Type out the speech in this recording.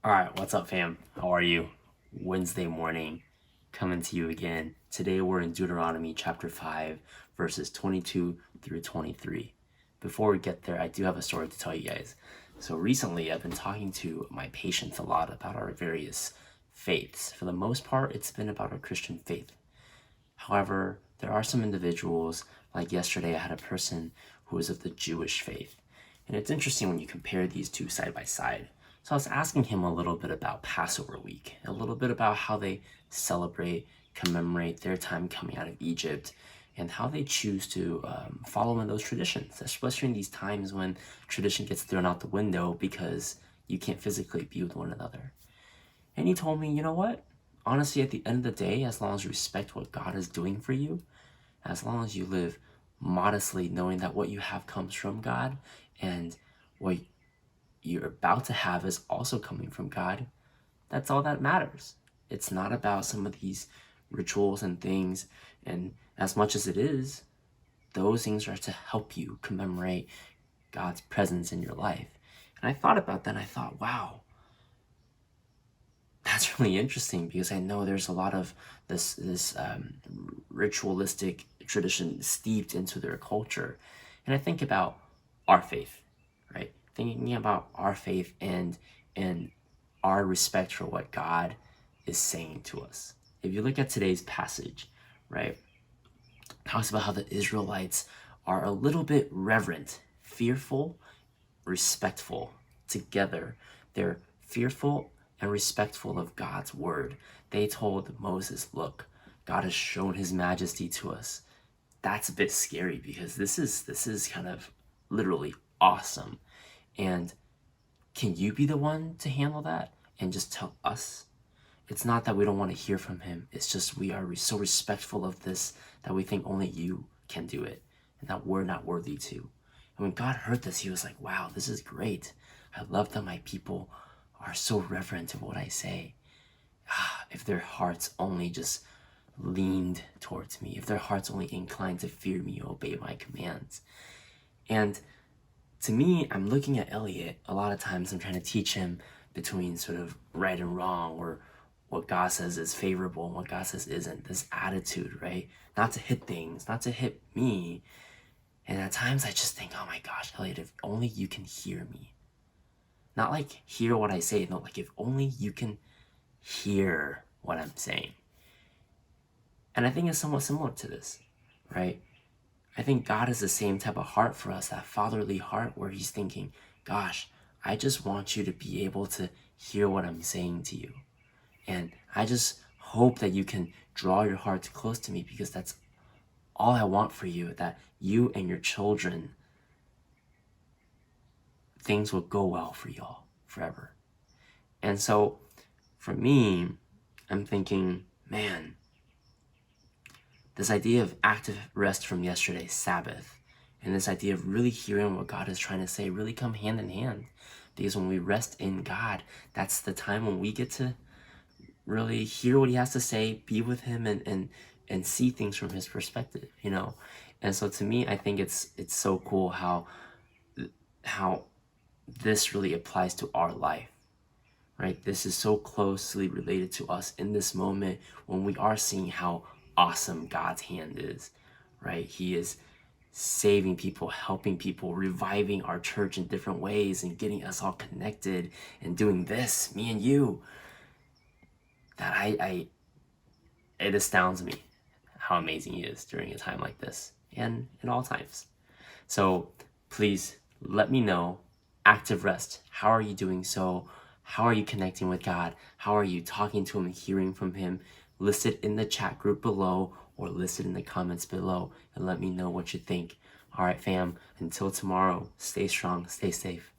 All right, what's up, fam? How are you? Wednesday morning, coming to you again. Today we're in Deuteronomy chapter 5, verses 22 through 23. Before we get there, I do have a story to tell you guys. So recently, I've been talking to my patients a lot about our various faiths. For the most part, it's been about our Christian faith. However, there are some individuals, like yesterday, I had a person who was of the Jewish faith. And it's interesting when you compare these two side by side. So I was asking him a little bit about Passover week, a little bit about how they celebrate, commemorate their time coming out of Egypt, and how they choose to follow in those traditions, especially in these times when tradition gets thrown out the window because you can't physically be with one another. And he told me, you know what? Honestly, at the end of the day, as long as you respect what God is doing for you, as long as you live modestly, knowing that what you have comes from God and what you're about to have is also coming from God, that's all that matters. It's not about some of these rituals and things, and as much as it is, those things are to help you commemorate God's presence in your life. And I thought about that and I thought, wow, that's really interesting because I know there's a lot of this ritualistic tradition steeped into their culture, and I think about our faith, right? Thinking about our faith and our respect for what God is saying to us. If you look at today's passage, right, it talks about how the Israelites are a little bit reverent, fearful, respectful together. They're fearful and respectful of God's word. They told Moses, look, God has shown his majesty to us. That's a bit scary because this is kind of literally awesome. And can you be the one to handle that and just tell us? It's not that we don't want to hear from him. It's just we are so respectful of this that we think only you can do it and that we're not worthy to. And when God heard this, he was like, wow, this is great. I love that my people are so reverent of what I say. If their hearts only just leaned towards me, if their hearts only inclined to fear me, obey my commands. And to me, I'm looking at Elliot. A lot of times I'm trying to teach him between sort of right and wrong, or what God says is favorable and what God says isn't. This attitude, right? Not to hit things, not to hit me. And at times I just think, oh my gosh, Elliot, if only you can hear me. Not like hear what I say, no, like if only you can hear what I'm saying. And I think it's somewhat similar to this, right? I think God has the same type of heart for us, that fatherly heart where he's thinking, gosh, I just want you to be able to hear what I'm saying to you. And I just hope that you can draw your heart close to me because that's all I want for you, that you and your children, things will go well for y'all forever. And so for me, I'm thinking, man, this idea of active rest from yesterday's Sabbath and this idea of really hearing what God is trying to say really come hand in hand. Because when we rest in God, that's the time when we get to really hear what he has to say, be with him, and see things from his perspective, you know? And so to me, I think it's so cool how this really applies to our life, right? This is so closely related to us in this moment when we are seeing how awesome God's hand is, right? He is saving people, helping people, reviving our church in different ways and getting us all connected and doing this, me and you, that it astounds me how amazing he is during a time like this and in all times. So please let me know. Active rest. How are you doing so? How are you connecting with God? How are you talking to him and hearing from him? List it in the chat group below or list it in the comments below and let me know what you think. All right, fam. Until tomorrow, stay strong, stay safe.